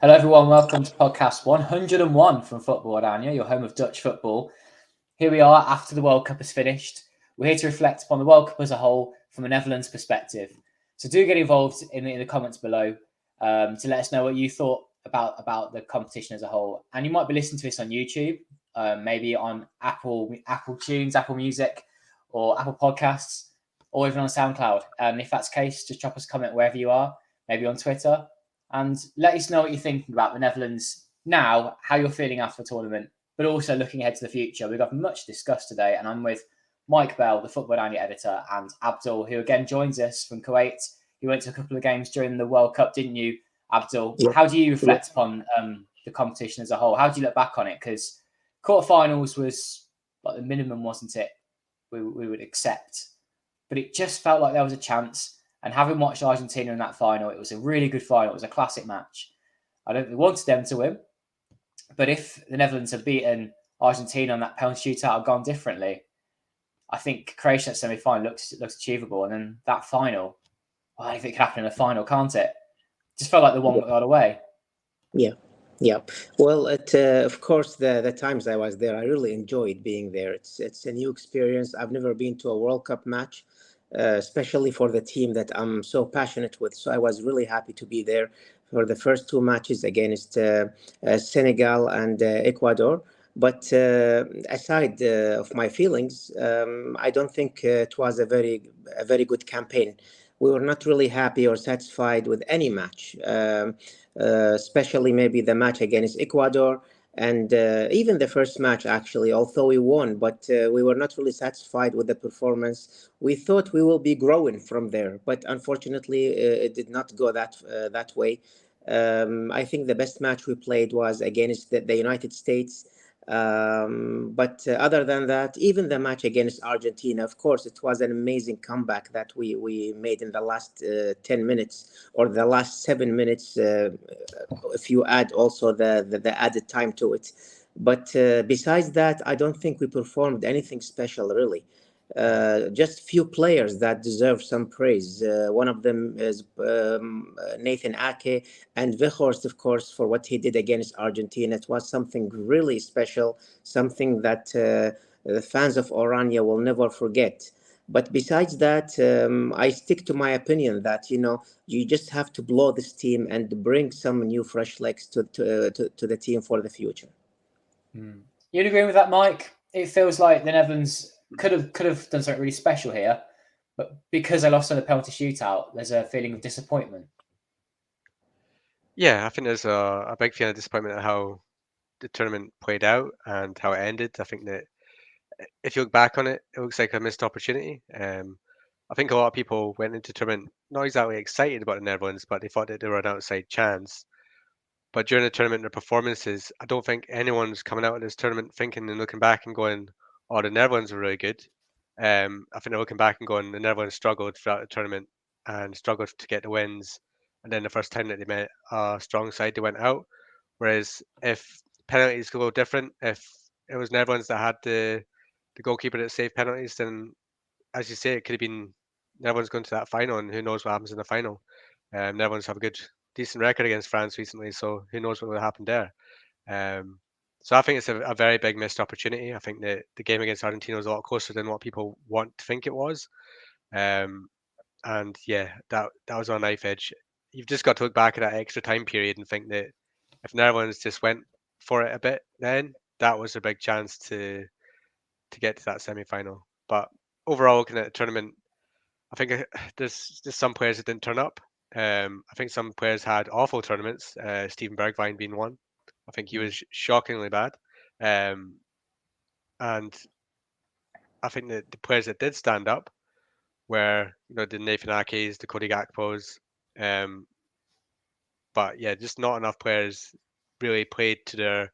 Hello, everyone. Welcome to podcast 101 from Football-Oranje, your home of Dutch football. Here we are after the World Cup has finished. We're here to reflect upon the World Cup as a whole from a Netherlands perspective. So do get involved in the comments below to let us know what you thought about the competition as a whole. And you might be listening to this on YouTube, maybe on Apple Tunes, Apple Music, or Apple Podcasts, or even on SoundCloud. And if that's the case, just drop us a comment wherever you are, maybe on Twitter. And let us know what you're thinking about the Netherlands now, how you're feeling after the tournament, but also looking ahead to the future. We've got much discussed today, and I'm with Mike Bell, the Football-Oranje editor, and Abdul, who again joins us from Kuwait. You went to a couple of games during the World Cup, didn't you, Abdul? Yeah. How do you reflect upon the competition as a whole? How do you look back on it? Because quarterfinals was like the minimum, wasn't it? We would accept, but it just felt like there was a chance. And having watched Argentina in that final, it was a really good final. It was a classic match. I don't think we wanted them to win, but if the Netherlands had beaten Argentina on that penalty shootout had gone differently, I think Croatia semi-final looks achievable. And then that final, well, anything can happen in a final, can't it? Just felt like the one that got away. Yeah. Well, of course, the times I was there, I really enjoyed being there. It's a new experience. I've never been to a World Cup match, especially for the team that I'm so passionate with. So I was really happy to be there for the first two matches against Senegal and Ecuador. But aside of my feelings, I don't think it was a very good campaign. We were not really happy or satisfied with any match. Especially maybe the match against Ecuador and even the first match, actually, although we won, but we were not really satisfied with the performance. We thought we will be growing from there, but unfortunately, it did not go that way. I think the best match we played was against the United States. But other than that, even the match against Argentina, of course, it was an amazing comeback that we made in the last 10 minutes or the last 7 minutes, if you add also the added time to it. But besides that, I don't think we performed anything special, really. Just few players that deserve some praise. One of them is Nathan Ake, and Weghorst, of course, for what he did against Argentina. It was something really special, something that the fans of Oranje will never forget. But besides that, I stick to my opinion that you just have to blow this team and bring some new fresh legs to the team for the future. You'd agree with that, Mike? It feels like the Netherlands could have done something really special here, but because they lost on the penalty shootout, there's a feeling of disappointment. Yeah, I think there's a big feeling of disappointment at how the tournament played out and how it ended. I think that if you look back on it, it looks like a missed opportunity. I think a lot of people went into the tournament not exactly excited about the Netherlands, but they thought that they were an outside chance. But during the tournament, their performances, I don't think anyone's coming out of this tournament thinking and looking back and going, "Oh, the Netherlands were really good." I think they're looking back and going, "The Netherlands struggled throughout the tournament and struggled to get the wins." And then the first time that they met a strong side, they went out. Whereas if penalties go different, if it was Netherlands that had the goalkeeper that saved penalties, then as you say, it could have been Netherlands going to that final, and who knows what happens in the final. Netherlands have a decent record against France recently, so who knows what will happen there. So I think it's a very big missed opportunity. I think that the game against Argentina was a lot closer than what people want to think it was. And yeah, that was on a knife edge. You've just got to look back at that extra time period and think that if Netherlands just went for it a bit, then that was a big chance to get to that semi-final. But overall, looking at the tournament, I think there's just some players that didn't turn up. I think some players had awful tournaments. Steven Bergwijn being one. I think he was shockingly bad. And I think that the players that did stand up were, the Nathan Akes, the Cody Gakpos. But yeah, just not enough players really played to the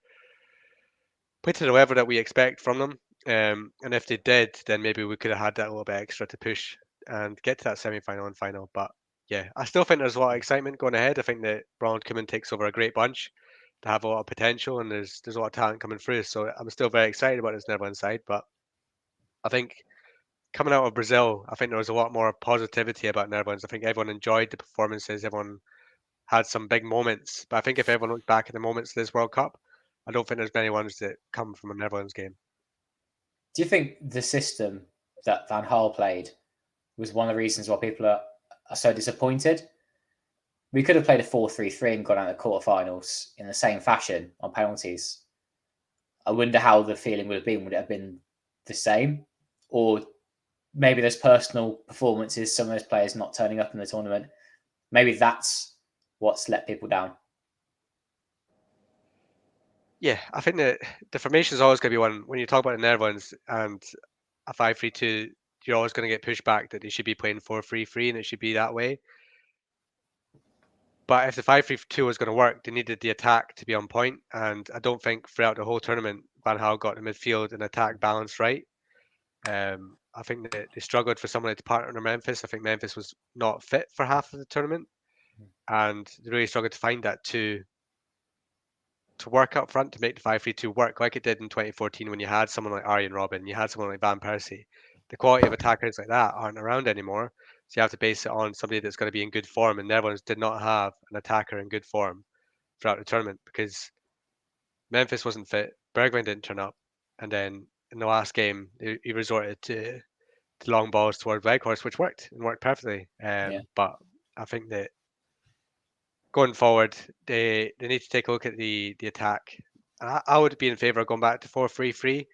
level that we expect from them. And if they did, then maybe we could have had that little bit extra to push and get to that semi-final and final. But yeah, I still think there's a lot of excitement going ahead. I think that Ronald Koeman takes over a great bunch to have a lot of potential, and there's a lot of talent coming through. So I'm still very excited about this Netherlands side. But I think coming out of Brazil, I think there was a lot more positivity about Netherlands. I think everyone enjoyed the performances. Everyone had some big moments. But I think if everyone looks back at the moments of this World Cup, I don't think there's many ones that come from a Netherlands game. Do you think the system that Van Gaal played was one of the reasons why people are so disappointed? We could have played a 4-3-3 and gone out of the quarterfinals in the same fashion on penalties. I wonder how the feeling would have been. Would it have been the same? Or maybe there's personal performances, some of those players not turning up in the tournament. Maybe that's what's let people down. Yeah, I think that the formation is always going to be one. When you talk about the Netherlands and a 5-3-2, you're always going to get pushed back that they should be playing 4-3-3 and it should be that way. But if the 5-3-2 was going to work, they needed the attack to be on point, and I don't think throughout the whole tournament Van Gaal got the midfield and attack balance right. I think that they struggled for someone to partner in Memphis. I think Memphis was not fit for half of the tournament, and they really struggled to find that to work up front to make the 5-3-2 work like it did in 2014 when you had someone like Arjen Robben, you had someone like Van Persie. The quality of attackers like that aren't around anymore, so you have to base it on somebody that's going to be in good form, and Netherlands did not have an attacker in good form throughout the tournament because Memphis wasn't fit, Bergwijn didn't turn up, and then in the last game he resorted to long balls towards Weghorst, which worked and worked perfectly. But I think that going forward, they need to take a look at the attack. I would be in favour of going back to 4-3-3,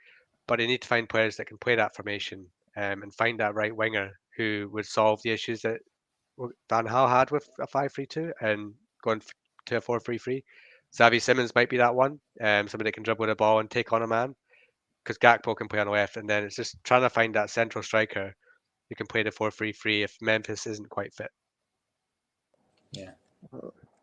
but they need to find players that can play that formation and find that right winger who would solve the issues that Van Gaal had with a 5-3-2 and going to a 4-3-3. Xavi Simons might be that one, somebody that can dribble the ball and take on a man, because Gakpo can play on the left, and then it's just trying to find that central striker who can play the 4-3-3 if Memphis isn't quite fit. Yeah.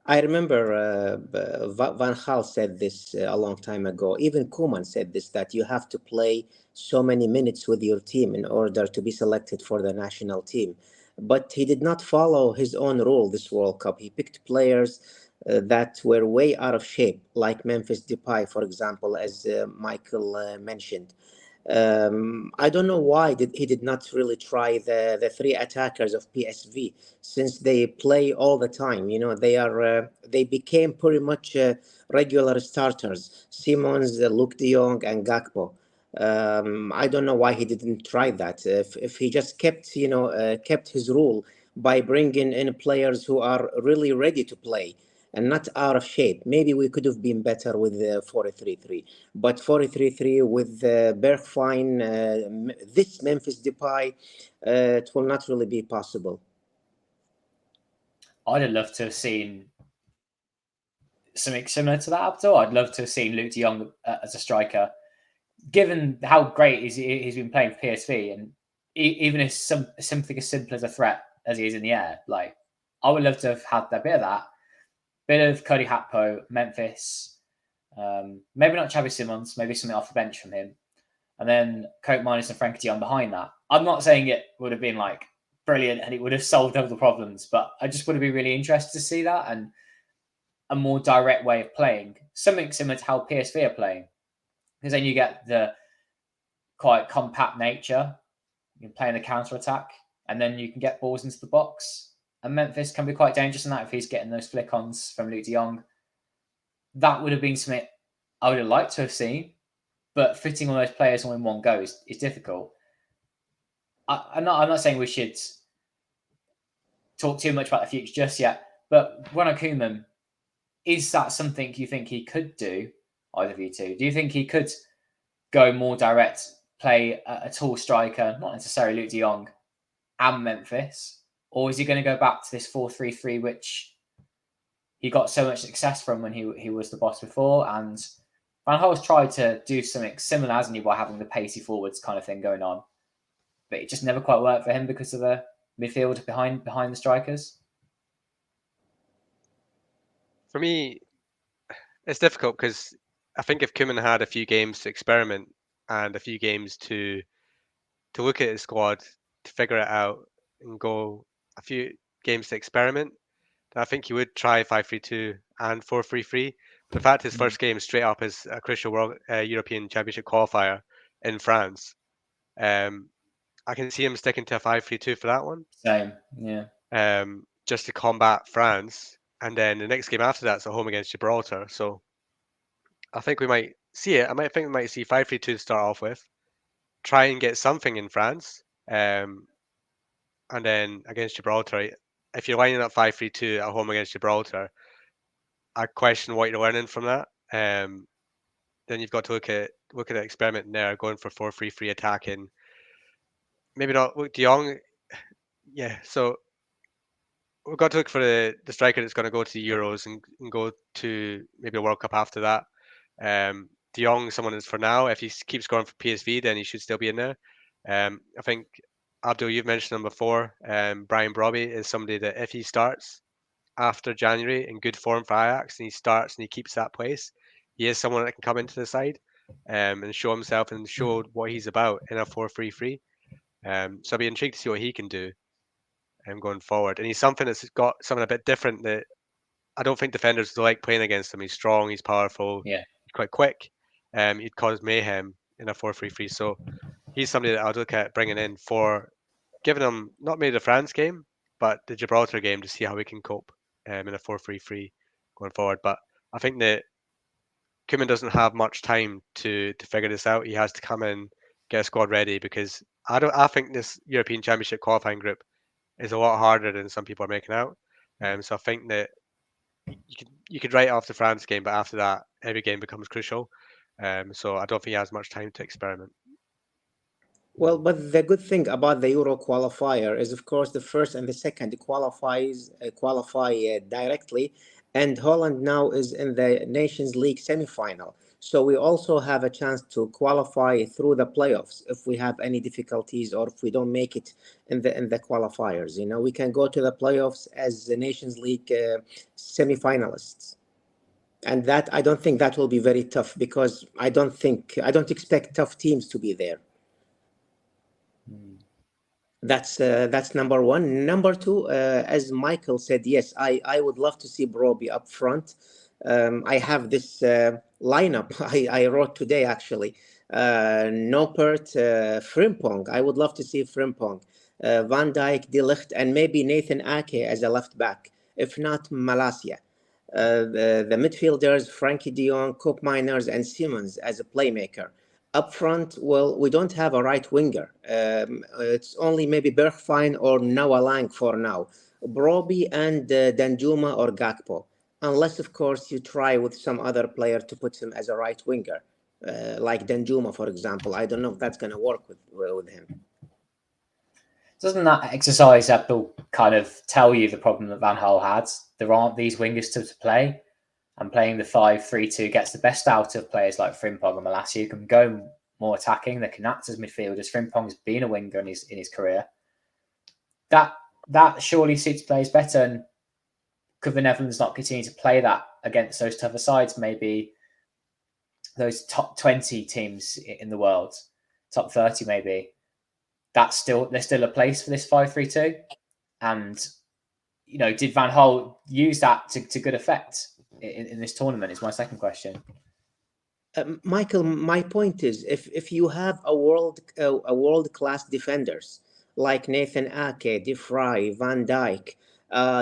I remember Van Gaal said this a long time ago. Even Koeman said this, that you have to play so many minutes with your team in order to be selected for the national team. But he did not follow his own rule this World Cup. He picked players that were way out of shape, like Memphis Depay, for example, as Michael mentioned. I don't know why he did not really try the three attackers of PSV, since they play all the time. You know, they became pretty much regular starters. Simons, Luke De Jong, and Gakpo. I don't know why he didn't try that. If he just kept his rule by bringing in players who are really ready to play and not out of shape, maybe we could have been better with 4-3-3. But 4-3-3 with Bergwijn, this Memphis Depay, it will not really be possible. I'd have loved to have seen something similar to that, Abdul. I'd love to have seen Luke de Jong as a striker. Given how great he's been playing for PSV, and even if something as simple as a threat as he is in the air, like I would love to have had a bit of that, bit of Cody Gakpo, Memphis, maybe not Xavi Simons, maybe something off the bench from him, and then Koeman and Frenkie de Jong behind that. I'm not saying it would have been like brilliant and it would have solved all the problems, but I just would have been really interested to see that and a more direct way of playing, something similar to how PSV are playing. Because then you get the quite compact nature. You can play in the counter attack, and then you can get balls into the box. And Memphis can be quite dangerous in that if he's getting those flick-ons from Luke de Jong. That would have been something I would have liked to have seen, but fitting all those players all in one go is difficult. I'm not saying we should talk too much about the future just yet, but Ronald Koeman, is that something you think he could do, either of you two? Do you think he could go more direct, play a tall striker, not necessarily Luke de Jong, and Memphis? Or is he going to go back to this 4-3-3, which he got so much success from when he was the boss before? And Van Gaal's tried to do something similar, hasn't he, by having the pacey forwards kind of thing going on. But it just never quite worked for him because of the midfield behind the strikers. For me, it's difficult because I think if Koeman had a few games to experiment and a few games to look at his squad, to figure it out and go a few games to experiment, then I think he would try 5-3-2 and 4-3-3. But in fact, his first game straight up is a crucial European Championship qualifier in France. I can see him sticking to a 5-3-2 for that one. Same, yeah. Just to combat France and then the next game after that's at home against Gibraltar. So I think we might see it. I think we might see 5-3-2 to start off with, try and get something in France, and then against Gibraltar, if you're lining up 5-3-2 at home against Gibraltar, I question what you're learning from that. Then you've got to look at the experiment there, going for 4-3-3 attacking. Maybe not look De Jong. Yeah, so we've got to look for the striker that's going to go to the Euros and go to maybe a World Cup after that. De Jong, someone is for now. If he keeps scoring for PSV, then he should still be in there. I think Abdul, you've mentioned him before. Brian Brobby is somebody that if he starts after January in good form for Ajax and he starts and he keeps that place, he is someone that can come into the side and show himself and show what he's about in a 4-3-3. So I'll be intrigued to see what he can do going forward. And he's something that's got something a bit different that I don't think defenders like playing against him. He's strong, he's powerful, Yeah. he's quite quick. He'd cause mayhem in a 4-3-3. So he's somebody that I'd look at bringing in for giving him not maybe the France game, but the Gibraltar game to see how we can cope in a 4-3-3 going forward. But I think that Koeman doesn't have much time to figure this out. He has to come in, get a squad ready because I think this European Championship qualifying group is a lot harder than some people are making out. So I think that you could write off the France game, but after that, every game becomes crucial. So I don't think he has much time to experiment. Well, but the good thing about the Euro qualifier is, of course, the first and the second qualify directly, and Holland now is in the Nations League semifinal. So we also have a chance to qualify through the playoffs if we have any difficulties or if we don't make it in the qualifiers. You know, we can go to the playoffs as the Nations League semifinalists. And that I don't think that will be very tough because I don't expect tough teams to be there. That's number one. Number two, as Michael said, yes, I would love to see Broby up front. I have this lineup I wrote today actually. Noppert, Frimpong. I would love to see Frimpong, Van Dijk, De Ligt, and maybe Nathan Ake as a left back. If not, Malacia. The midfielders, Frankie de Jong, Koopmeiners, and Simmons as a playmaker. Up front, well, we don't have a right winger. It's only maybe Bergwijn or Noah Lang for now. Broby and Danjuma or Gakpo. Unless, of course, you try with some other player to put him as a right winger, like Danjuma, for example. I don't know if that's going to work with him. Doesn't that exercise, Abdul, kind of tell you the problem that Van Gaal had? There aren't these wingers to play, and playing the 5-3-2 gets the best out of players like Frimpong and Malacia, who can go more attacking. They can act as midfielders. Frimpong's been a winger in his career. That surely suits players better. And could the Netherlands not continue to play that against those tougher sides? Maybe those top 20 teams in the world, top 30 maybe. There's still a place for this 5-3-2. And, you know, did Van Gaal use that to good effect in this tournament is my second question. Michael, my point is, if you have a world-class defenders like Nathan Ake, De Vrij, Van Dijk,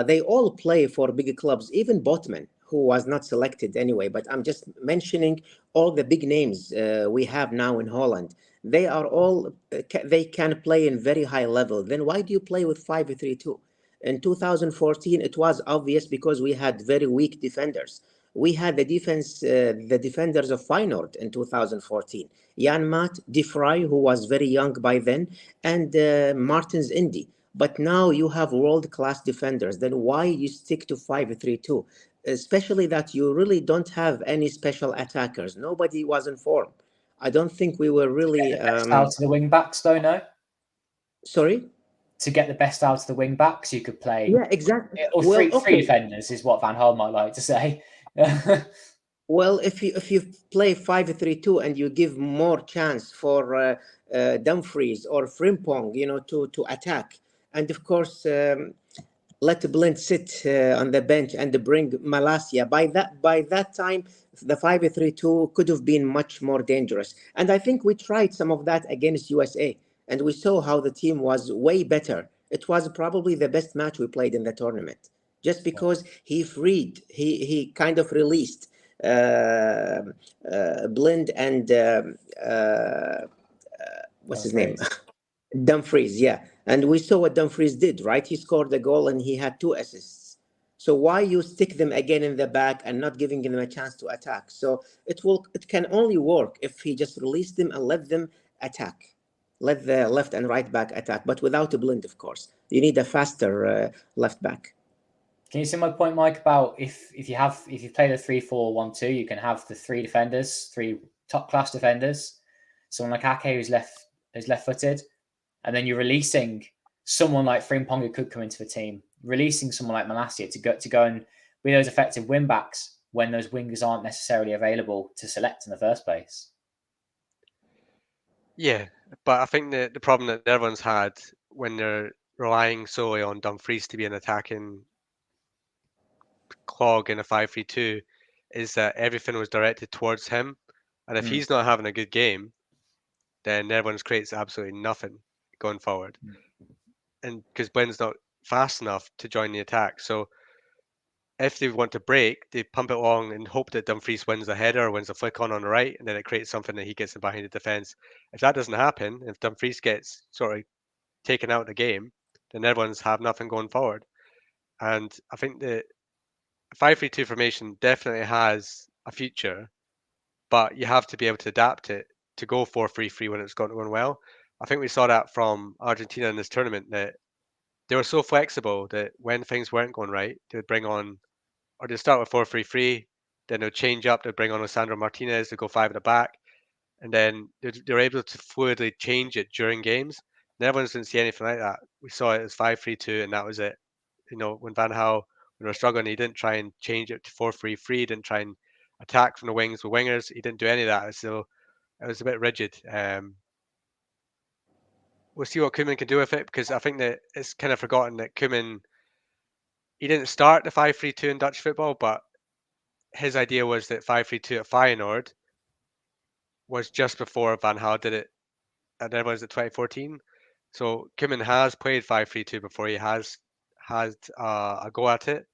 they all play for big clubs, even Botman, who was not selected anyway, but I'm just mentioning all the big names we have now in Holland. They are all, they can play in very high level. Then why do you play with 5-3-2? In 2014, it was obvious because we had very weak defenders. We had the defenders of Feyenoord in 2014. Jan Maat, De Vrij, who was very young by then, and Martins Indy. But now you have world-class defenders. Then why you stick to 5-3-2? Especially that you really don't have any special attackers. Nobody was in form. I don't think we were really... out of the wing backs, though, no? Sorry? To get the best out of the wing backs, you could play... Yeah, exactly. Or three defenders is what Van Gaal might like to say. Well, if you play 5-3-2 and you give more chance for Dumfries or Frimpong, you know, to attack, and of course let Blind sit on the bench and bring Malacia. By that time, the 5-3-2 could have been much more dangerous. And I think we tried some of that against USA, and we saw how the team was way better. It was probably the best match we played in the tournament. just because he kind of released Blind and what's his name? Dumfries, yeah. And we saw what Dumfries did, right? He scored a goal and he had 2 assists. So why you stick them again in the back and not giving them a chance to attack? So it can only work if he just release them and let them attack. Let the left and right back attack, but without a Blind, of course. You need a faster left back. Can you see my point, Mike, about if you play the 3-4-1-2, you can have the 3 defenders, 3 top class defenders, someone like Ake who's left-footed, and then you're releasing someone like Frimpong who could come into the team, releasing someone like Malacia to go and be those effective wing backs when those wingers aren't necessarily available to select in the first place. Yeah, but I think the problem that everyone's had when they're relying solely on Dumfries to be an attacking clog in a 5-3-2 is that everything was directed towards him. And if he's not having a good game, then everyone's creates absolutely nothing going forward. And because Blind's not fast enough to join the attack. So if they want to break, they pump it long and hope that Dumfries wins the header or wins the flick on the right, and then it creates something that he gets in behind the defence. If that doesn't happen, if Dumfries gets sort of taken out of the game, then everyone's have nothing going forward. And I think the 5-3-2 formation definitely has a future, but you have to be able to adapt it to go 4-3-3 when it's going well. I think we saw that from Argentina in this tournament, that they were so flexible that when things weren't going right, they would bring on, or they'd start with 4-3-3, then they'd change up, they'd bring on Lisandro Martinez to go 5 at the back, and then they're able to fluidly change it during games. Netherlands didn't see anything like that. We saw it as 5-3-2, and that was it. When Van Gaal, when we were struggling, he didn't try and change it to 4-3-3, didn't try and attack from the wings with wingers. He didn't do any of that. So it was a bit rigid. We'll see what Koeman can do with it, because I think that it's kind of forgotten that Koeman, he didn't start the 5-3-2 in Dutch football, but his idea was that 5-3-2 at Feyenoord was just before Van Gaal did it at Netherlands at 2014. So Koeman has played 5-3-2 before. He has had a go at it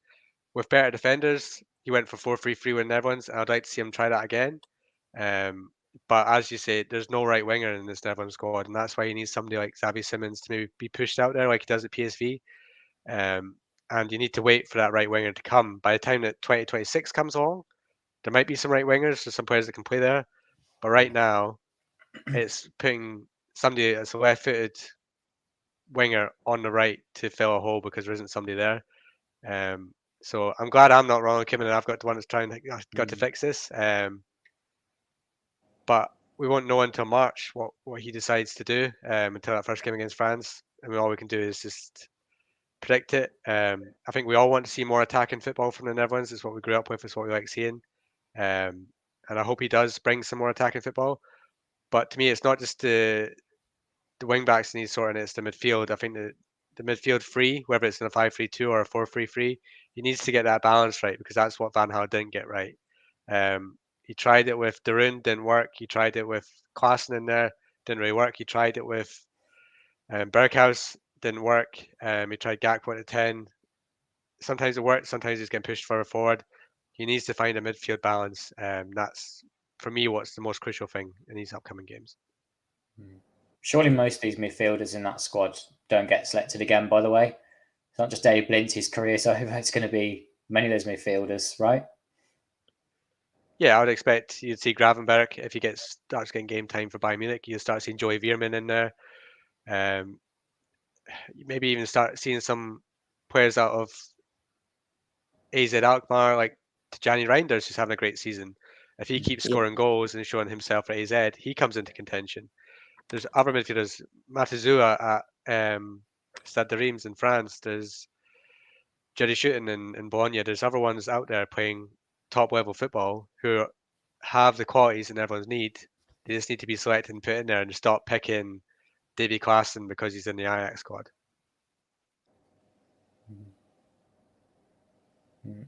with better defenders. He went for 4-3-3 with Netherlands, and I'd like to see him try that again. But as you say, there's no right winger in this Netherlands squad, and that's why you need somebody like Xavi Simons to maybe be pushed out there like he does at PSV. And you need to wait for that right winger to come. By the time that 2026 comes along, there might be some right wingers, there's some players that can play there. But right now, it's putting somebody that's a left-footed winger on the right to fill a hole because there isn't somebody there. So I'm glad I'm not wrong, Kim, and I've got the one that's trying to fix this. But we won't know until March what he decides to do until that first game against France. I mean, all we can do is just predict it. I think we all want to see more attacking football from the Netherlands. It's what we grew up with. It's what we like seeing. And I hope he does bring some more attacking football. But to me, it's not just the wing backs need sorting. It's the midfield. I think the midfield three, whether it's in a 5-3-2 or a 4-3-3, he needs to get that balance right, because that's what Van Gaal didn't get right. He tried it with De Roon, didn't work. He tried it with Klaassen in there, didn't really work. He tried it with Berghuis, didn't work. He tried Gakpo at 10. Sometimes it worked, sometimes he's getting pushed further forward. He needs to find a midfield balance. That's, for me, what's the most crucial thing in these upcoming games. Surely most of these midfielders in that squad don't get selected again, by the way. It's not just Dave Blint, his career's over. It's going to be many of those midfielders, right? Yeah, I would expect you'd see Gravenberch if he starts getting game time for Bayern Munich. You'll start seeing Joey Veerman in there. Maybe even start seeing some players out of AZ Alkmaar, like Tijani Reinders, who's having a great season. If he keeps scoring goals and showing himself at AZ, he comes into contention. There's other midfielders, Matizua at Stade de Reims in France. There's Jerry Shooten in Bologna. There's other ones out there playing top level football who have the qualities that everyone's need. They just need to be selected and put in there, and stop picking Davy Klaassen because he's in the Ajax squad.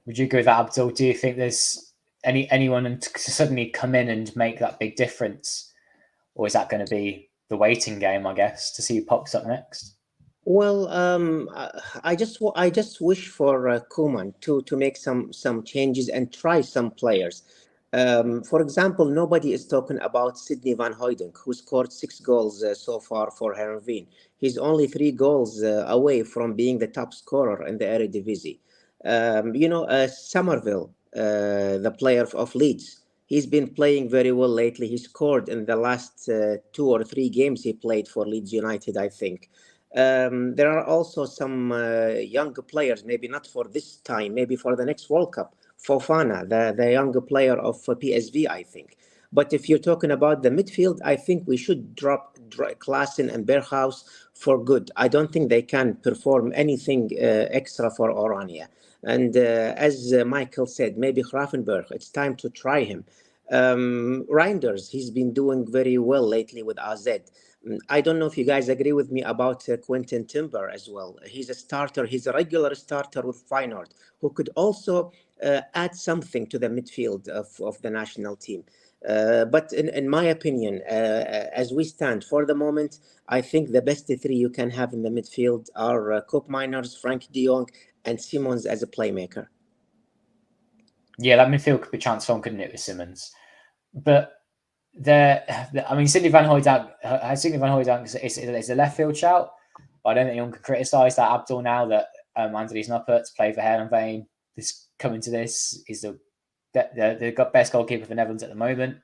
Would you agree with that, Abdul? Do you think there's anyone to suddenly come in and make that big difference? Or is that going to be the waiting game, I guess, to see who pops up next? Well, I just wish for Koeman to make some changes and try some players. For example, nobody is talking about Sidney van Hooydonk, who scored 6 goals so far for Heerenveen. He's only 3 goals away from being the top scorer in the Eredivisie. Somerville, the player of Leeds, he's been playing very well lately. He scored in the last 2 or 3 games he played for Leeds United, I think. There are also some young players, maybe not for this time, maybe for the next World Cup. Fofana, the younger player of PSV, I think. But if you're talking about the midfield, I think we should drop Klaassen and Berghuis for good. I don't think they can perform anything extra for Orania. And as Michael said, maybe Grafenberg, it's time to try him. Reinders, he's been doing very well lately with AZ. I don't know if you guys agree with me about Quentin Timber as well. He's a starter. He's a regular starter with Feyenoord, who could also add something to the midfield of the national team. But in my opinion, as we stand for the moment, I think the best three you can have in the midfield are Koopmeiners, Frank de Jong, and Simons as a playmaker. Yeah, that midfield could be transformed, couldn't it, with Simmons? But I mean, Sidney van Hooydonk is a left field shout. I don't think anyone could criticise that Abdul now that Anthony Snuppert's played for Heerenveen. This coming to this is the best goalkeeper for Netherlands at the moment.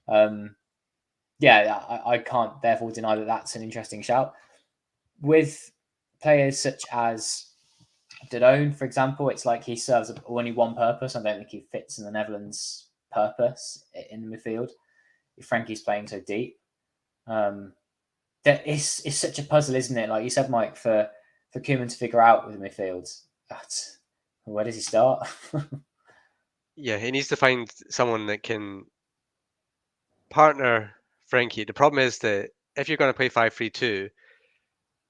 I can't therefore deny that that's an interesting shout. With players such as De Jong, for example, it's like he serves only one purpose. I don't think he fits in the Netherlands' purpose in the midfield. If Frankie's playing so deep, that it's such a puzzle, isn't it? Like you said, Mike, for Koeman to figure out with the midfield. Where does he start? Yeah, he needs to find someone that can partner Frankie. The problem is that if you're going to play 5-3-2,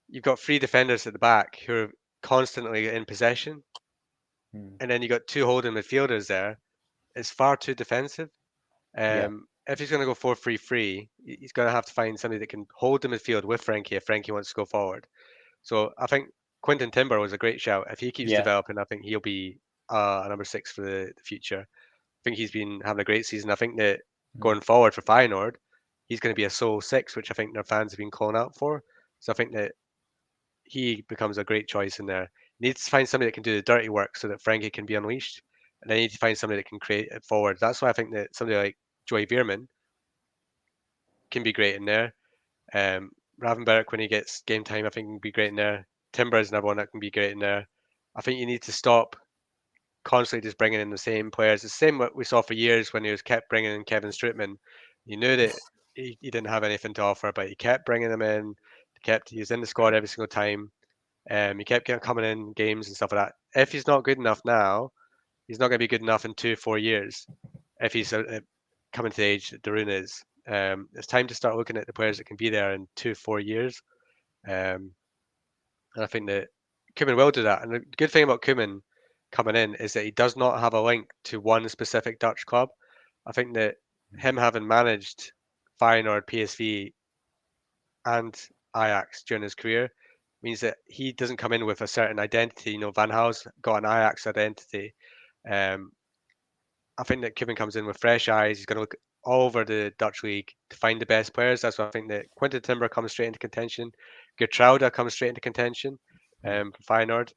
you've got 3 defenders at the back who are constantly in possession, and then you got 2 holding midfielders there. It's far too defensive. If he's going to go 4-3-3, he's going to have to find somebody that can hold the midfield with Frankie if Frankie wants to go forward. So I think Quentin Timber was a great shout. If he keeps developing, I think he'll be a number 6 for the future. I think he's been having a great season. I think that going forward for Feyenoord, he's going to be a sole 6, which I think their fans have been calling out for. So I think that he becomes a great choice in there. He needs to find somebody that can do the dirty work so that Frankie can be unleashed. And they need to find somebody that can create it forward. That's why I think that somebody like Joey Veerman can be great in there. Ravenberg, when he gets game time, I think can be great in there. Timber is another one that can be great in there. I think you need to stop constantly just bringing in the same players. The same what we saw for years when he was kept bringing in Kevin Strootman. You knew that he didn't have anything to offer, but he kept bringing them in. He was in the squad every single time. He kept coming in games and stuff like that. If he's not good enough now, he's not going to be good enough in 2-4 years. If he's coming to the age that Darun is, it's time to start looking at the players that can be there in 2-4 years. And I think that Koeman will do that. And the good thing about Koeman coming in is that he does not have a link to one specific Dutch club. I think that him having managed Feyenoord, PSV, and Ajax during his career means that he doesn't come in with a certain identity. Van Gaal's got an Ajax identity. I think that Koeman comes in with fresh eyes. He's going to look all over the Dutch league to find the best players. That's why I think that Quinten Timber comes straight into contention. Gertruida comes straight into contention for Feyenoord.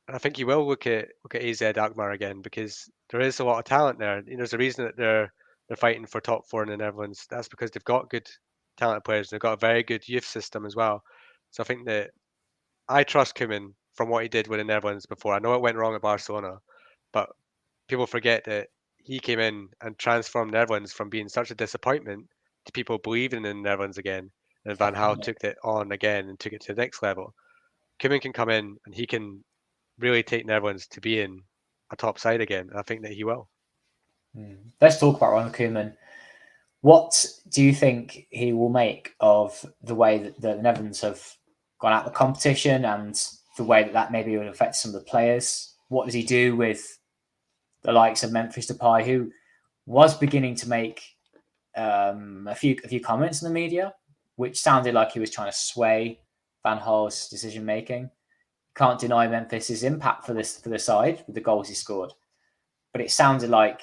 And I think he will look at AZ Alkmaar again because there is a lot of talent there. There's a reason that they're fighting for top 4 in the Netherlands. That's because they've got good talented players. They've got a very good youth system as well. So I think that I trust Koeman from what he did with the Netherlands before. I know it went wrong at Barcelona, but people forget that he came in and transformed Netherlands from being such a disappointment to people believing in the Netherlands again. And Van Gaal took it on again and took it to the next level. Koeman can come in and he can really take Netherlands to being a top side again. And I think that he will. Let's talk about Ronald Koeman. What do you think he will make of the way that the Netherlands have gone out of the competition and the way that maybe will affect some of the players? What does he do with the likes of Memphis Depay, who was beginning to make a few comments in the media, which sounded like he was trying to sway Van Gaal's decision making. Can't deny Memphis' impact for the side with the goals he scored, but it sounded like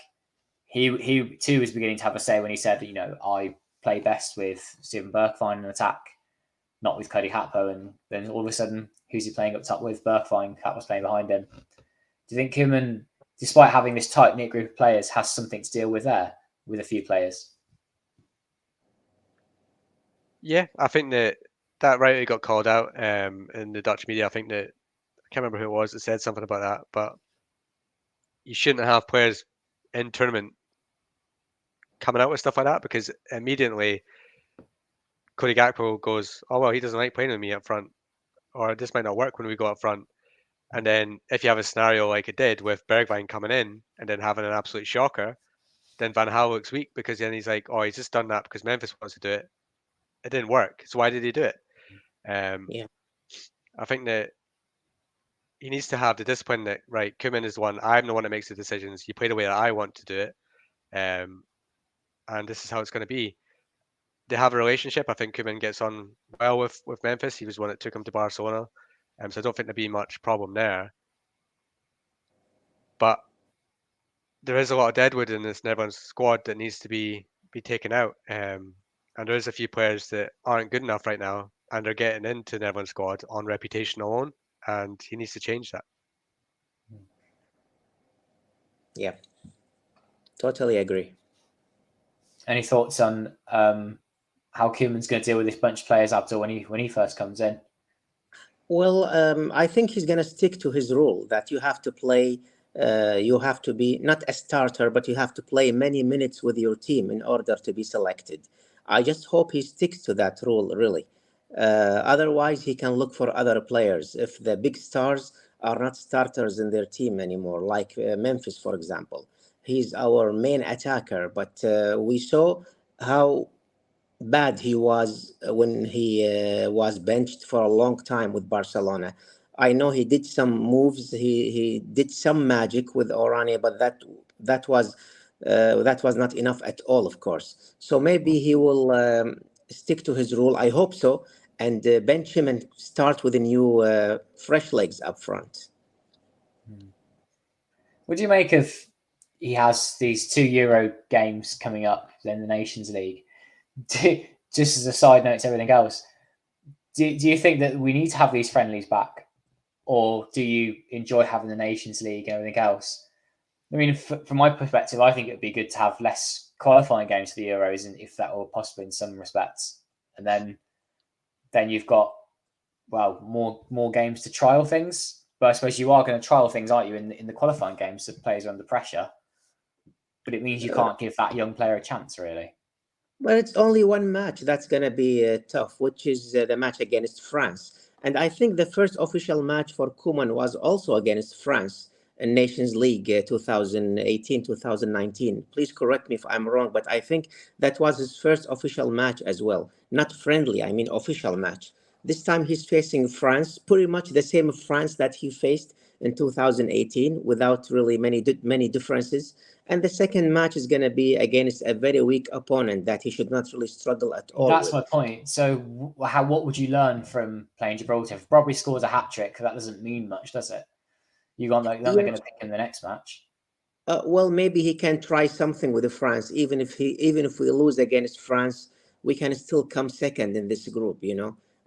he too was beginning to have a say when he said, I play best with Steven Bergwijn in attack, not with Cody Gakpo. And then all of a sudden, who's he playing up top with? Bergwijn. Gakpo's playing behind him. Do you think Koeman, despite having this tight-knit group of players, has something to deal with there with a few players? Yeah, I think that rightly got called out in the Dutch media. I think that I can't remember who it was that said something about that, but you shouldn't have players in tournament coming out with stuff like that, because immediately Cody Gakpo goes, oh, well, he doesn't like playing with me up front, or this might not work when we go up front. And then if you have a scenario like it did with Bergwijn coming in and then having an absolute shocker, then Van Gaal looks weak, because then he's like, oh, he's just done that because Memphis wants to do it. It didn't work. So why did he do it? Yeah. I think that he needs to have the discipline that, right, Koeman is the one, I'm the one that makes the decisions. You play the way that I want to do it. And this is how it's going to be. They have a relationship. I think Koeman gets on well with Memphis. He was one that took him to Barcelona. So I don't think there'd be much problem there. But there is a lot of deadwood in this Netherlands squad that needs to be taken out. And there is a few players that aren't good enough right now, and they're getting into the Netherlands squad on reputation alone, and he needs to change that. Yeah, totally agree. Any thoughts on how Koeman's going to deal with this bunch of players, Abdul, when he first comes in? Well, I think he's going to stick to his rule that you have to play, you have to be not a starter, but you have to play many minutes with your team in order to be selected. I just hope he sticks to that rule, really. Otherwise, he can look for other players if the big stars are not starters in their team anymore, like Memphis, for example. He's our main attacker, but we saw how bad he was when he was benched for a long time with Barcelona. I know he did some moves, he did some magic with Oranje, but that was not enough at all, of course. So maybe he will stick to his rule. I hope so, and bench him and start with a new fresh legs up front. What do you make of he has these 2 Euro games coming up in the Nations League? Just as a side note to everything else, do you think that we need to have these friendlies back, or do you enjoy having the Nations League and everything else? I mean, from my perspective, I think it would be good to have less qualifying games for the Euros, and if that were possible in some respects, and then you've got more games to trial things. But I suppose you are going to trial things, aren't you, in the qualifying games? So players are under pressure, but it means you can't give that young player a chance, really. Well, it's only one match that's going to be tough, which is the match against France. And I think the first official match for Koeman was also against France in Nations League 2018-2019. Please correct me if I'm wrong, but I think that was his first official match as well. Not friendly, I mean official match. This time he's facing France, pretty much the same France that he faced in 2018 without really many differences. And the second match is going to be against a very weak opponent that he should not really struggle at all That's with. my point. So what would you learn from playing Gibraltar? If Robbie scores a hat-trick, that doesn't mean much, does it? They're going to pick him the next match. Well, maybe he can try something with France. Even if we lose against France, we can still come second in this group.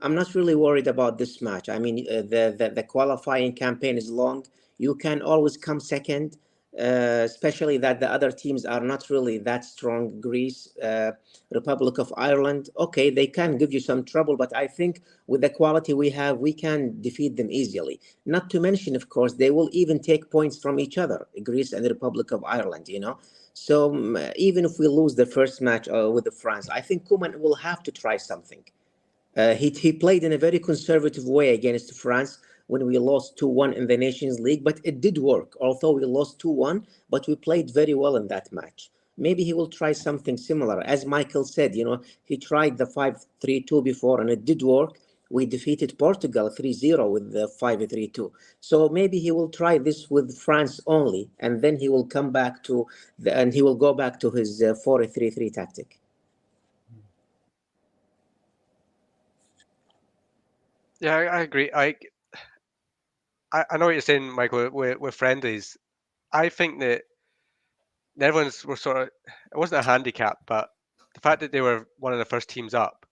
I'm not really worried about this match. I mean, the qualifying campaign is long. You can always come second, especially that the other teams are not really that strong. Greece, Republic of Ireland, okay, they can give you some trouble, but I think with the quality we have, we can defeat them easily. Not to mention, of course, they will even take points from each other, Greece and the Republic of Ireland. So even if we lose the first match with the France, I think Koeman will have to try something. He played in a very conservative way against France when we lost 2-1 in the Nations League, but it did work. Although we lost 2-1, but we played very well in that match. Maybe he will try something similar. As Michael said, he tried the 5-3-2 before and it did work. We defeated Portugal 3-0 with the 5-3-2. So maybe he will try this with France only, and then he will come back to he will go back to his 4-3-3 tactic. Yeah, I agree. I know what you're saying, Michael, with friendlies. I think that the Netherlands were sort of, it wasn't a handicap, but the fact that they were one of the first teams up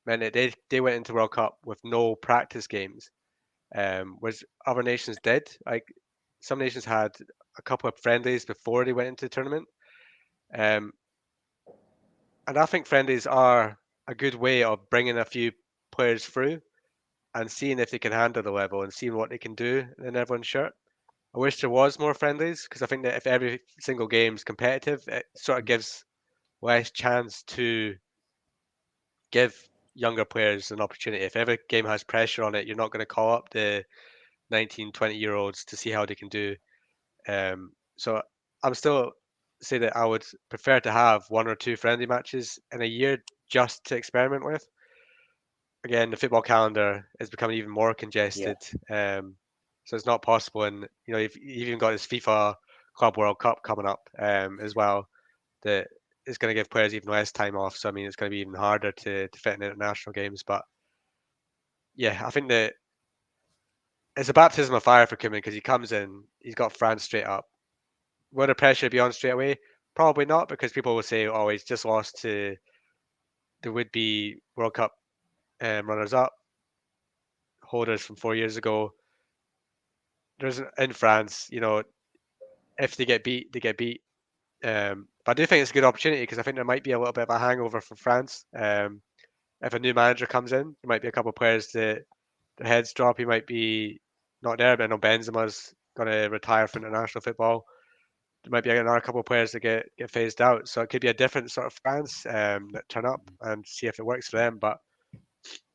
meant that they went into World Cup with no practice games, whereas other nations did. Like some nations had a couple of friendlies before they went into the tournament, um, and I think friendlies are a good way of bringing a few players through and seeing if they can handle the level and seeing what they can do in everyone's shirt. I wish there was more friendlies because I think that if every single game's competitive, it sort of gives less chance to give younger players an opportunity. If every game has pressure on it, you're not going to call up the 19, 20-year olds to see how they can do. So I'm still say that I would prefer to have one or two friendly matches in a year just to experiment with. Again, the football calendar is becoming even more congested. So it's not possible. And you've even got this FIFA Club World Cup coming up as well that is going to give players even less time off. So I mean, it's going to be even harder to fit in international games. But yeah, I think that it's a baptism of fire for Koeman because he comes in, he's got France straight up. Will the pressure be on straight away? Probably not, because people will say, "Oh, he's just lost to the would-be World Cup runners-up holders from 4 years ago." There's in France, if they get beat, they get beat. But I do think it's a good opportunity because I think there might be a little bit of a hangover for France. If a new manager comes in, there might be a couple of players that their heads drop. He might be not there, but I know Benzema's going to retire from international football. There might be another couple of players that get phased out. So it could be a different sort of France that turn up and see if it works for them. But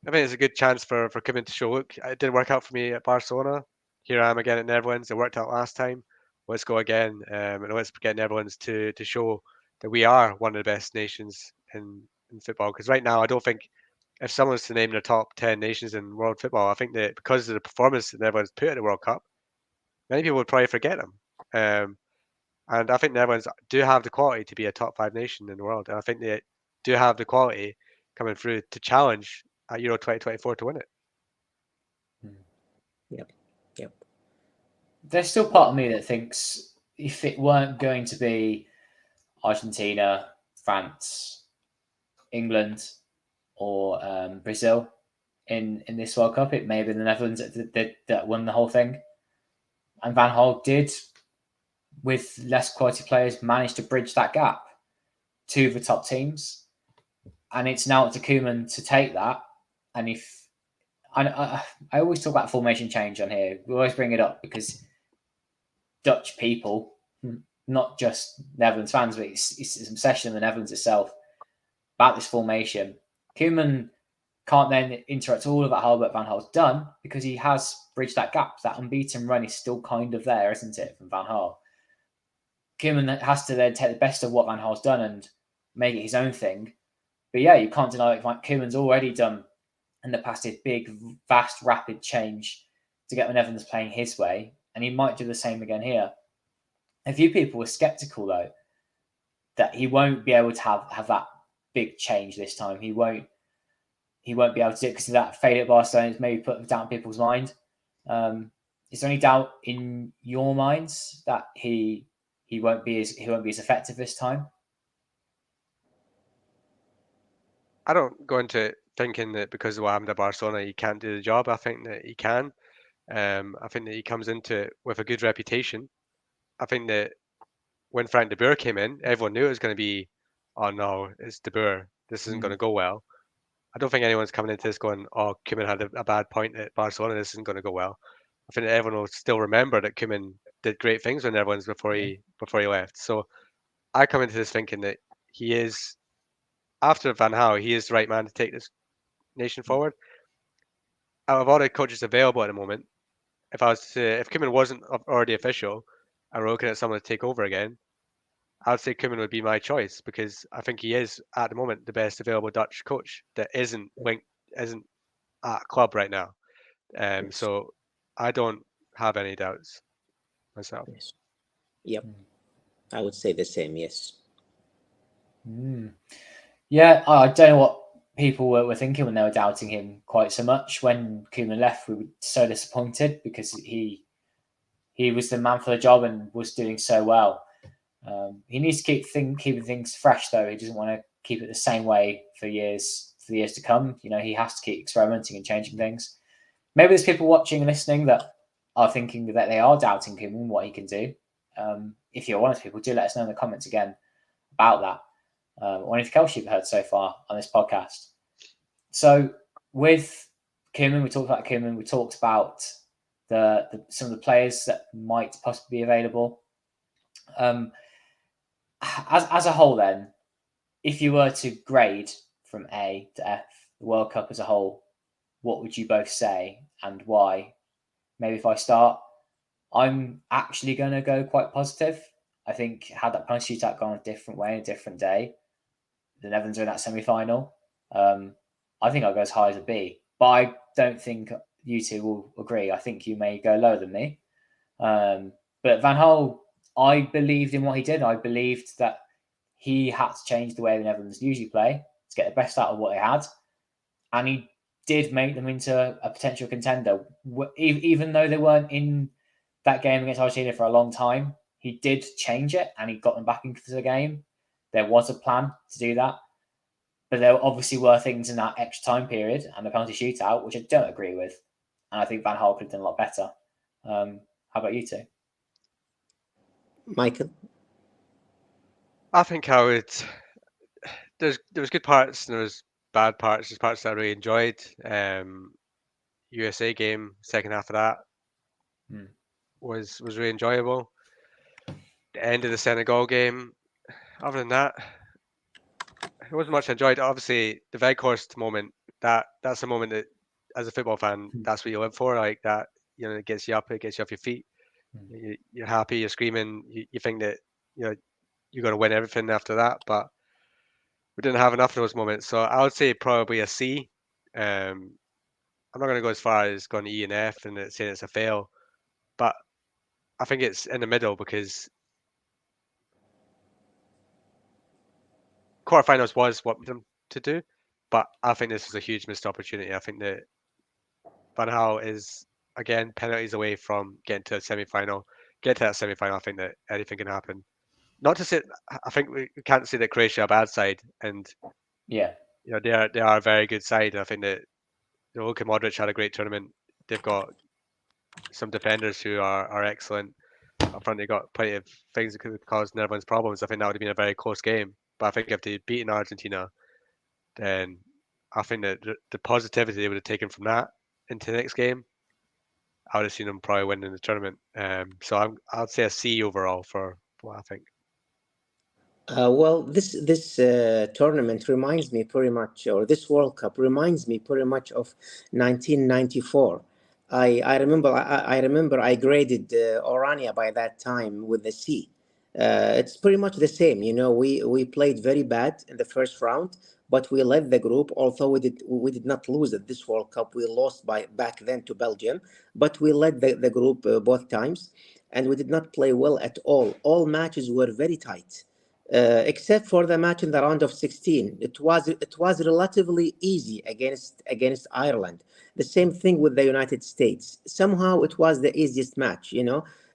I think it's a good chance for Koeman to show, look, it didn't work out for me at Barcelona. Here I am again at Netherlands. It worked out last time. Let's go again. And let's get Netherlands to show that we are one of the best nations in football. Because right now, I don't think if someone was to name the top 10 nations in world football, I think that because of the performance that Netherlands put at the World Cup, many people would probably forget them. And I think the Netherlands do have the quality to be a top 5 nation in the world. And I think they do have the quality coming through to challenge at Euro 2024 to win it. Yep. Yep. There's still part of me that thinks if it weren't going to be Argentina, France, England, or Brazil in this World Cup, it may have been the Netherlands that won the whole thing. And Van Gaal did, with less quality players, manage to bridge that gap to the top teams. And it's now up to Koeman to take that. And if I always talk about formation change on here, we always bring it up because Dutch people, not just Netherlands fans, but it's an obsession in the Netherlands itself about this formation. Koeman can't then interrupt all of that Albert Van Gaal's done because he has bridged that gap. That unbeaten run is still kind of there, isn't it, from Van Gaal? Koeman has to then take the best of what Van Gaal's done and make it his own thing. But yeah, you can't deny that Koeman's already done in the past a big, vast, rapid change to get the Netherlands playing his way, and he might do the same again here. A few people were sceptical though that he won't be able to have that big change this time. He won't be able to do it because of that failure at Barcelona. It's maybe put doubt in people's mind. Is there any doubt in your minds that he won't be as effective this time? I don't go into it thinking that because of what happened at Barcelona, he can't do the job. I think that he can. I think that he comes into it with a good reputation. I think that when Frank de Boer came in, everyone knew it was going to be, oh no, it's de Boer. This isn't going to go well. I don't think anyone's coming into this going, oh, Koeman had a bad point at Barcelona. This isn't going to go well. I think that everyone will still remember that Koeman did great things when Netherlands before he left. So I come into this thinking that he is, after Van Gaal, he is the right man to take this nation forward. Out of all the coaches available at the moment, if Koeman wasn't already official and we're looking at someone to take over again, I would say Koeman would be my choice because I think he is at the moment the best available Dutch coach that isn't at a club right now. Yes. So I don't have any doubts myself. Yes. Yep. I would say the same. Yes. Yeah, I don't know what people were thinking when they were doubting him quite so much. When Koeman left, we were so disappointed because he was the man for the job and was doing so well. He needs to keeping things fresh, though. He doesn't want to keep it the same way for the years to come. He has to keep experimenting and changing things. Maybe there's people watching and listening that are thinking that they are doubting him and what he can do. If you're one of those people, do let us know in the comments again about that. Or anything else you've heard so far on this podcast. So with Koeman, we talked about Koeman. We talked about some of the players that might possibly be available. As a whole, then, if you were to grade from A to F the World Cup as a whole, what would you both say and why? Maybe if I start, I'm actually going to go quite positive. I think had that penalty shootout gone a different way, a different day, the Netherlands are in that semi-final. I think I'll go as high as a B, but I don't think you two will agree. I think you may go lower than me. But Van Gaal, I believed in what he did. I believed that he had to change the way the Netherlands usually play to get the best out of what they had. And he did make them into a potential contender. Even though they weren't in that game against Argentina for a long time, he did change it and he got them back into the game. There was a plan to do that. But there obviously were things in that extra time period and the penalty shootout, which I don't agree with. And I think Van Gaal could have done a lot better. How about you two? Michael? I think I would. There was good parts and there was bad parts. There's parts that I really enjoyed. USA game, second half of that was really enjoyable. The end of the Senegal game. Other than that, it wasn't much I enjoyed. Obviously, the Weghorst moment. That's a moment that, as a football fan, that's what you live for. Like that, it gets you up, it gets you off your feet. You're happy, you're screaming. You think that you're going to win everything after that, but we didn't have enough of those moments. So I would say probably a C. I'm not going to go as far as going to E and F and saying it's a fail, but I think it's in the middle because quarterfinals was what them to do, but I think this is a huge missed opportunity. I think that Van Gaal is again penalties away from getting to a semi-final. Get to that semi-final, I think that anything can happen. Not to say, I think we can't say that Croatia are a bad side, and yeah, they are a very good side. I think that Luka Modric had a great tournament. They've got some defenders who are excellent. Up front, they got plenty of things that could have caused Netherlands problems. I think that would have been a very close game. But I think if they'd beaten Argentina, then I think that the positivity they would have taken from that into the next game, I would have seen them probably winning the tournament. So I'd say a C overall for what I think. Well, this tournament reminds me pretty much, or this World Cup reminds me pretty much of 1994. I remember I graded Orania by that time with the C. It's pretty much the same. We played very bad in the first round, but we led the group. Although we did not lose at this World Cup, we lost back then to Belgium, but we led the group both times, and we did not play well at all. All matches were very tight. Except for the match in the round of 16, it was relatively easy against Ireland. The same thing with the United States. Somehow it was the easiest match.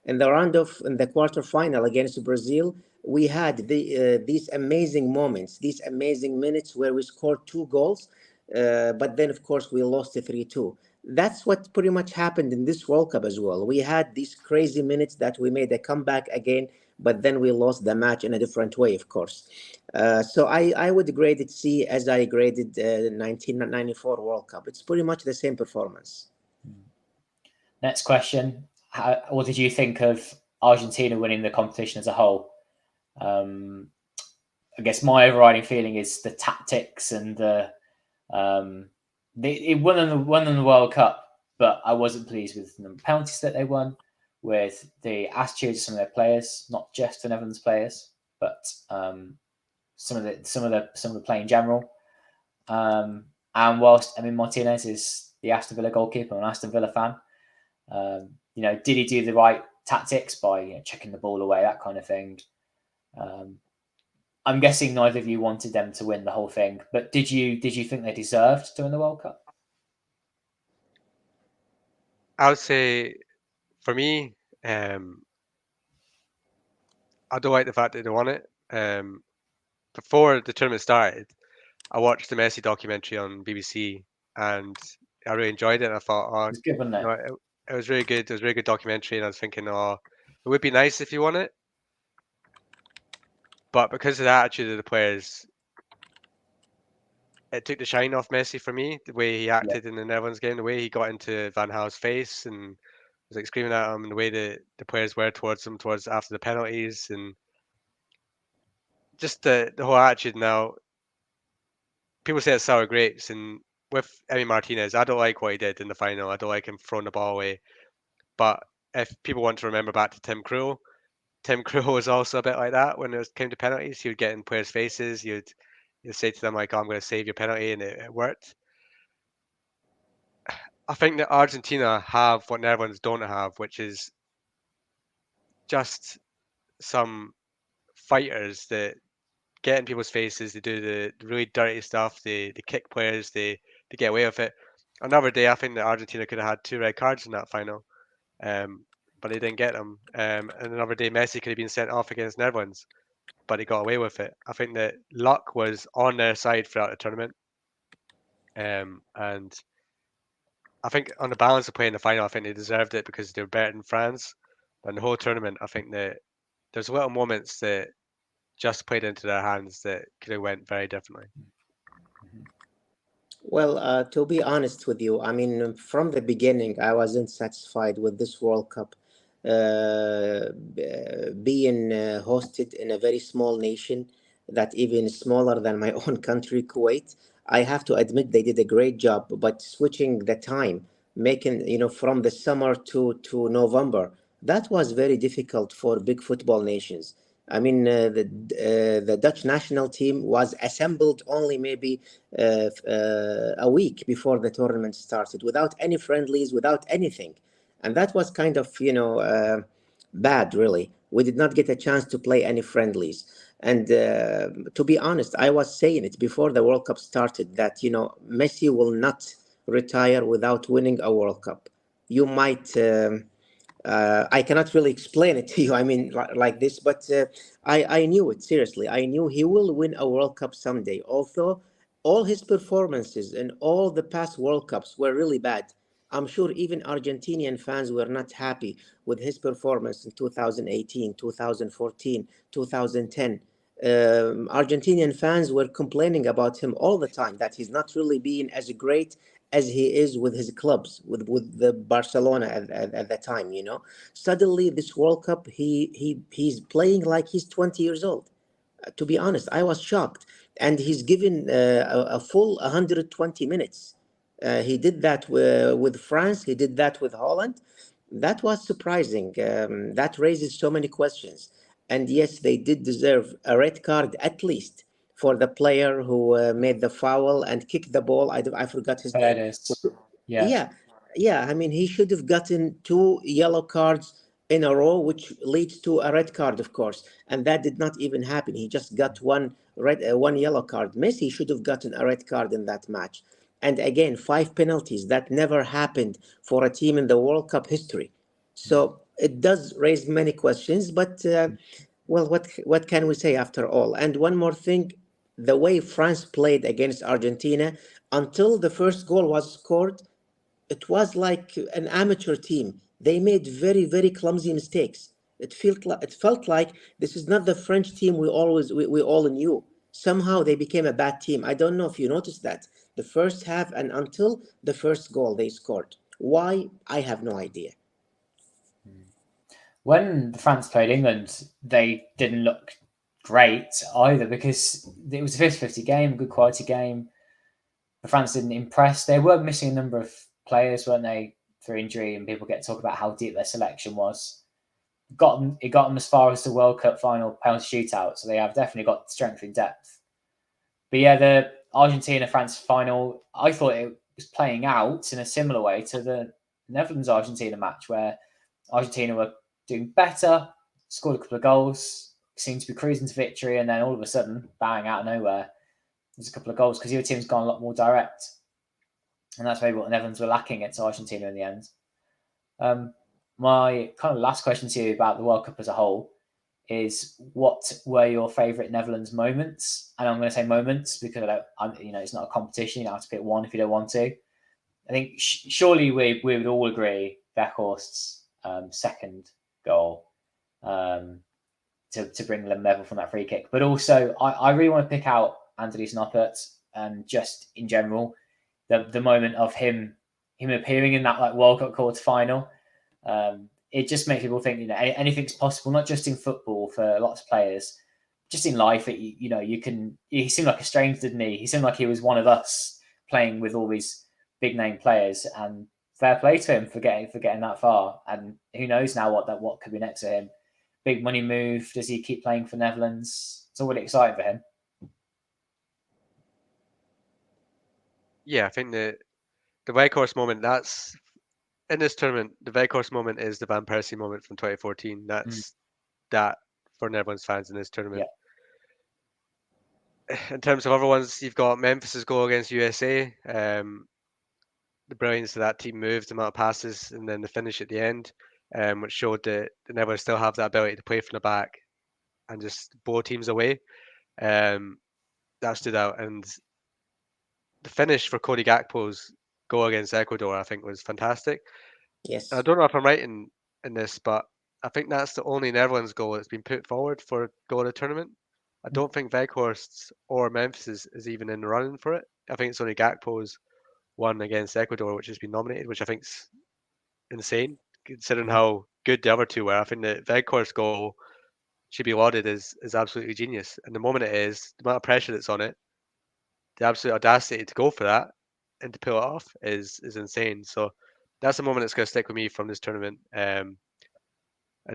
In the quarterfinal against Brazil, we had these amazing moments, these amazing minutes where we scored 2 goals, but then of course we lost 3-2. That's what pretty much happened in this World Cup as well. We had these crazy minutes that we made a comeback again, but then we lost the match in a different way, of course. So I would grade it C as I graded 1994 World Cup. It's pretty much the same performance. Next question. What did you think of Argentina winning the competition as a whole? I guess my overriding feeling is the tactics and it won them the World Cup, but I wasn't pleased with the number of penalties that they won, with the attitudes of some of their players, not just the Netherlands players, but some of the play in general. And whilst Martinez is the Aston Villa goalkeeper, I'm an Aston Villa fan. Did he do the right tactics by checking the ball away, that kind of thing? I'm guessing neither of you wanted them to win the whole thing, but did you think they deserved to win the World Cup? I would say, for me, I don't like the fact that they won it. Before the tournament started, I watched the Messi documentary on BBC, and I really enjoyed it. And I thought, It was good, wasn't it? it was really good. It was a really good documentary, and I was thinking, it would be nice if you won it. But because of the attitude of the players, it took the shine off Messi for me. The way he acted in the Netherlands game, the way he got into Van Gaal's face and was like screaming at him, and the way that the players were towards him towards after the penalties, and just the whole attitude. Now, people say it's sour grapes, and with Emi Martinez, I don't like what he did in the final. I don't like him throwing the ball away. But if people want to remember back to Tim Krul was also a bit like that when it came to penalties. He would get in players' faces. You'd say to them like, "Oh, I'm going to save your penalty," and it worked. I think that Argentina have what Netherlands don't have, which is just some fighters that get in people's faces. They do the really dirty stuff. They kick players. They get away with it. Another day, I think that Argentina could have had 2 red cards in that final, but they didn't get them. And another day, Messi could have been sent off against Netherlands, but he got away with it. I think that luck was on their side throughout the tournament, and I think on the balance of playing the final, I think they deserved it because they were better than France. But in the whole tournament, I think that there's little moments that just played into their hands that could have went very differently. Well, to be honest with you, I mean, from the beginning, I wasn't satisfied with this World Cup being hosted in a very small nation that even smaller than my own country, Kuwait. I have to admit they did a great job, but switching the time, making, from the summer to November, that was very difficult for big football nations. I mean, the Dutch national team was assembled only maybe a week before the tournament started, without any friendlies, without anything, and that was kind of bad. Really, we did not get a chance to play any friendlies. And to be honest, I was saying it before the World Cup started that Messi will not retire without winning a World Cup. You might. I cannot really explain it to you. I mean, like this, but I knew it seriously. I knew he will win a World Cup someday. Although all his performances in all the past World Cups were really bad. I'm sure even Argentinian fans were not happy with his performance in 2018, 2014, 2010. Argentinian fans were complaining about him all the time that he's not really being as great as he is with his clubs, with the Barcelona at that time. Suddenly this World Cup, he's playing like he's 20 years old. To be honest, I was shocked, and he's given a full 120 minutes. He did that with France. He did that with Holland. That was surprising. That raises so many questions. And yes, they did deserve a red card at least for the player who made the foul and kicked the ball. I forgot his name. Fairness. Yeah. Yeah, yeah. I mean, he should have gotten 2 yellow cards in a row, which leads to a red card, of course. And that did not even happen. He just got one yellow card. Messi should have gotten a red card in that match. And again, 5 penalties. That never happened for a team in the World Cup history. So it does raise many questions. But well, what can we say after all? And one more thing, the way France played against Argentina until the first goal was scored, it was like an amateur team. They made very, very clumsy mistakes. It felt like this is not the French team we all knew. Somehow they became a bad team. I don't know if you noticed that. The first half and until the first goal they scored. Why? I have no idea. When France played England, they didn't look great either because it was a 50-50 game, a good quality game. The France didn't impress. They were missing a number of players, weren't they, through injury, and people get to talk about how deep their selection was. It got them as far as the World Cup final penalty shootout, so they have definitely got strength in depth. But yeah, the Argentina-France final, I thought it was playing out in a similar way to the Netherlands-Argentina match, where Argentina were doing better, scored a couple of goals, seemed to be cruising to victory, and then all of a sudden, bang, out of nowhere, there's a couple of goals because your team's gone a lot more direct. And that's maybe what the Netherlands were lacking against Argentina in the end. My kind of last question to you about the World Cup as a whole is, what were your favourite Netherlands moments? And I'm going to say moments because it's not a competition. You don't have to pick one if you don't want to. I think surely we would all agree Weghorst's second goal to bring them level from that free kick. But also, I really want to pick out Anthony Noppert, and just in general, the moment of him appearing in that like World Cup quarter final. It just makes people think, anything's possible, not just in football for lots of players, just in life. He seemed like a stranger, didn't he? He seemed like he was one of us playing with all these big name players, and fair play to him for getting that far. And who knows now what could be next to him. Big money move. Does he keep playing for Netherlands? It's all really exciting for him. Yeah, I think the Weghorst moment, that's in this tournament, the Weghorst moment is the Van Persie moment from 2014. That's that for Netherlands fans in this tournament. Yeah. In terms of other ones, you've got Memphis's goal against USA. The brilliance of that team move, the amount of passes, and then the finish at the end, which showed that the Netherlands still have that ability to play from the back and just blow teams away. That stood out. And the finish for Cody Gakpo's goal against Ecuador, I think, was fantastic. Yes. I don't know if I'm right in this, but I think that's the only Netherlands goal that's been put forward for goal of the tournament. I don't think Weghorst's or Memphis is even in the running for it. I think it's only Gakpo's one against Ecuador, which has been nominated, which I think's insane, considering how good the other two were. I think the Weghorst goal should be lauded as absolutely genius. And the moment it is, the amount of pressure that's on it, the absolute audacity to go for that and to pull it off is insane. So that's a moment that's going to stick with me from this tournament. And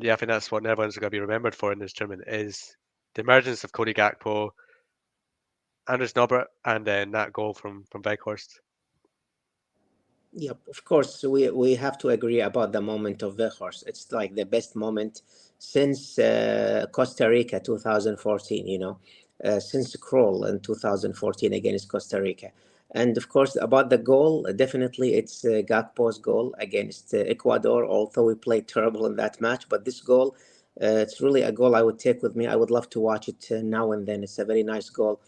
yeah, I think that's what Netherlands are going to be remembered for in this tournament, is the emergence of Cody Gakpo, Anders Nobbert, and then that goal from Weghorst. Yep, of course, we have to agree about the moment of Weghorst. It's like the best moment since Costa Rica 2014, since Kroll in 2014 against Costa Rica. And of course, about the goal, definitely it's Gakpo's goal against Ecuador, although we played terrible in that match. But this goal, it's really a goal I would take with me. I would love to watch it now and then. It's a very nice goal.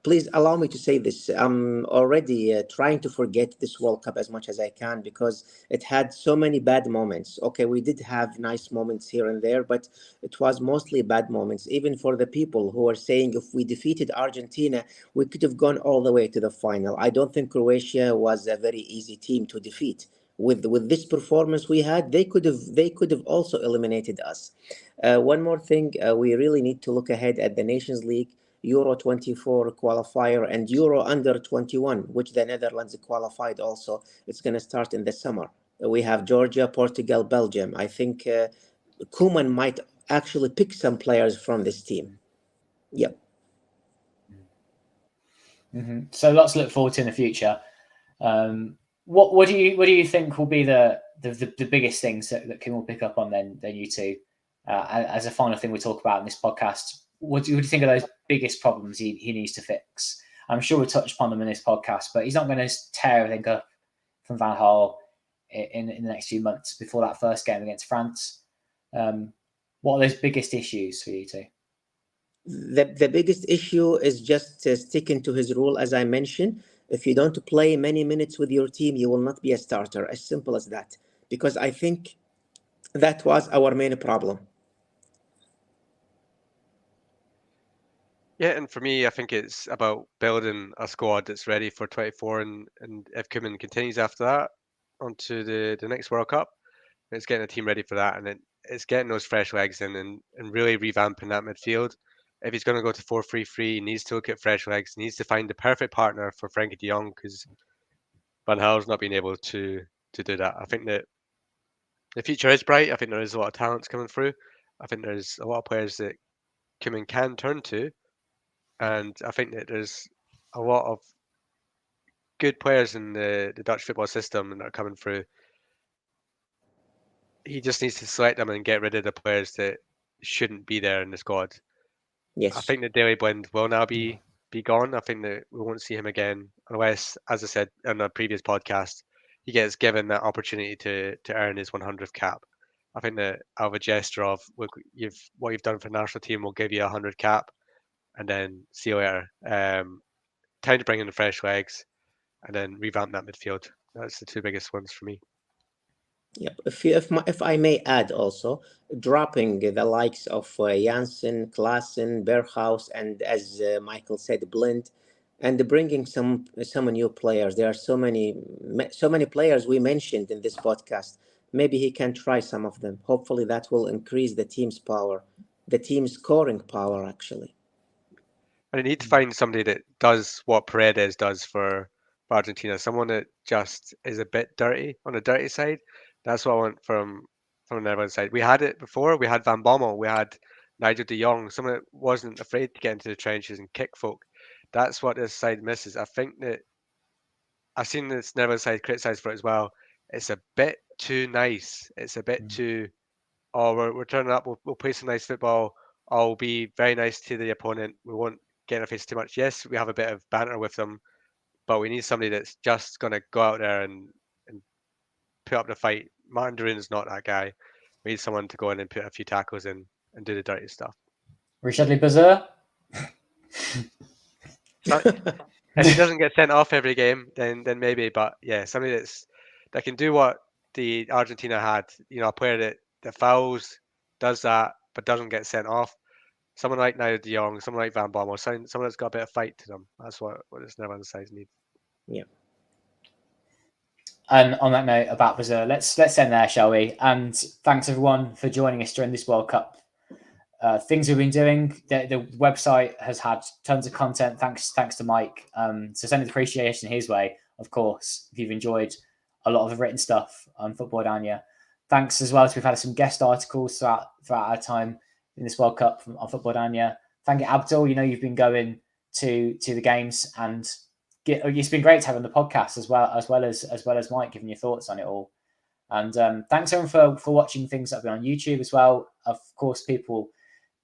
Please allow me to say this. I'm already trying to forget this World Cup as much as I can, because it had so many bad moments. Okay, we did have nice moments here and there, but it was mostly bad moments. Even for the people who are saying if we defeated Argentina, we could have gone all the way to the final. I don't think Croatia was a very easy team to defeat. With this performance we had, they could have also eliminated us. One more thing, we really need to look ahead at the Nations League, Euro 24 qualifier, and Euro under 21, which the Netherlands qualified also. It's going to start in the summer. We have Georgia, Portugal, Belgium. I think Koeman might actually pick some players from this team. Yep. Mm-hmm. So lots to look forward to in the future. What do you think will be the biggest things that Kim will pick up on then you two? As a final thing we talk about in this podcast, what do you think are those biggest problems he needs to fix? I'm sure we'll touch upon them in this podcast, but he's not going to tear everything up from Van Gaal in the next few months before that first game against France. What are those biggest issues for you two? The biggest issue is just sticking to his rule, as I mentioned. If you don't play many minutes with your team, you will not be a starter. As simple as that. Because I think that was our main problem. Yeah, and for me, I think it's about building a squad that's ready for 24, and if Koeman continues after that onto the next World Cup, it's getting a team ready for that, and it's getting those fresh legs in and really revamping that midfield. If he's going to go to 4-3-3, he needs to look at fresh legs. He needs to find the perfect partner for Frankie de Jong, because Van Gaal's not been able to do that. I think that the future is bright. I think there is a lot of talents coming through. I think there's a lot of players that Koeman can turn to, and I think that there's a lot of good players in the Dutch football system that are coming through. He just needs to select them and get rid of the players that shouldn't be there in the squad. Yes. I think that Daily Blind will now be gone. I think that we won't see him again unless, as I said on a previous podcast, he gets given that opportunity to earn his 100th cap. I think that out of a gesture of, look, what you've done for the national team will give you a 100 cap, and then see you later. Time to bring in the fresh legs, and then revamp that midfield. That's the two biggest ones for me. Yep. If I may add also, dropping the likes of Janssen, Klaassen, Berghaus, and as Michael said, Blind, and bringing some new players. There are so many players we mentioned in this podcast. Maybe he can try some of them. Hopefully, that will increase the team's power, the team's scoring power, actually. And I need to find somebody that does what Paredes does for Argentina. Someone that just is a bit dirty on the dirty side. That's what I want from the Netherlands side. We had it before. We had Van Bommel. We had Nigel de Jong. Someone that wasn't afraid to get into the trenches and kick folk. That's what this side misses. I think that I've seen this Netherlands side criticised for it as well. It's a bit too nice. It's a bit too, oh, we're turning up. We'll play some nice football. I'll be very nice to the opponent. We won't get in our face too much. Yes, we have a bit of banter with them, but we need somebody that's just going to go out there and put up the fight. Martin Durin's not that guy. We need someone to go in and put a few tackles in and do the dirty stuff. Richard Bazur. If he doesn't get sent off every game, then maybe. But yeah, somebody that can do what the Argentina had. You know, a player that fouls, does that, but doesn't get sent off. Someone like Nigel de Jong, someone like Van Bommel, someone that's got a bit of fight to them. That's what this Netherlands side needs. Yeah. And on that note about Brazil, let's end there, shall we? And thanks everyone for joining us during this World Cup. Things we've been doing. The website has had tons of content. Thanks to Mike. So send appreciation his way, of course, if you've enjoyed a lot of the written stuff on Football-Oranje. Thanks as well as we've had some guest articles throughout our time in this World Cup on Football-Oranje. Thank you, Abdul. You know you've been going to the games, and it's been great to have on the podcast as well as Mike giving your thoughts on it all. And thanks everyone for watching things that have been on YouTube as well. Of course, people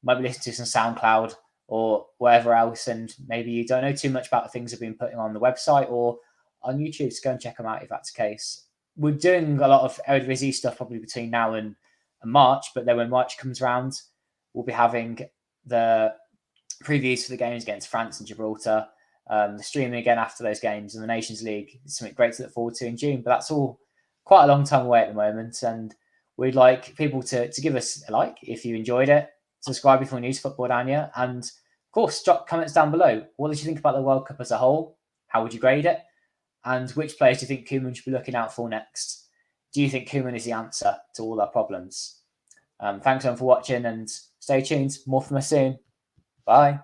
might be listening to some SoundCloud or wherever else, and maybe you don't know too much about the things that have been putting on the website or on YouTube. So go and check them out if that's the case. We're doing a lot of Eredivisie stuff probably between now and March, but then when March comes around, we'll be having the previews for the games against France and Gibraltar, the streaming again after those games, and the Nations League is something great to look forward to in June. But that's all quite a long time away at the moment, and we'd like people to give us a like if you enjoyed it. Subscribe if you're new to Football-Oranje, and of course, drop comments down below. What did you think about the World Cup as a whole? How would you grade it? And which players do you think Koeman should be looking out for next? Do you think Koeman is the answer to all our problems? Thanks everyone for watching, and stay tuned. More from us soon. Bye.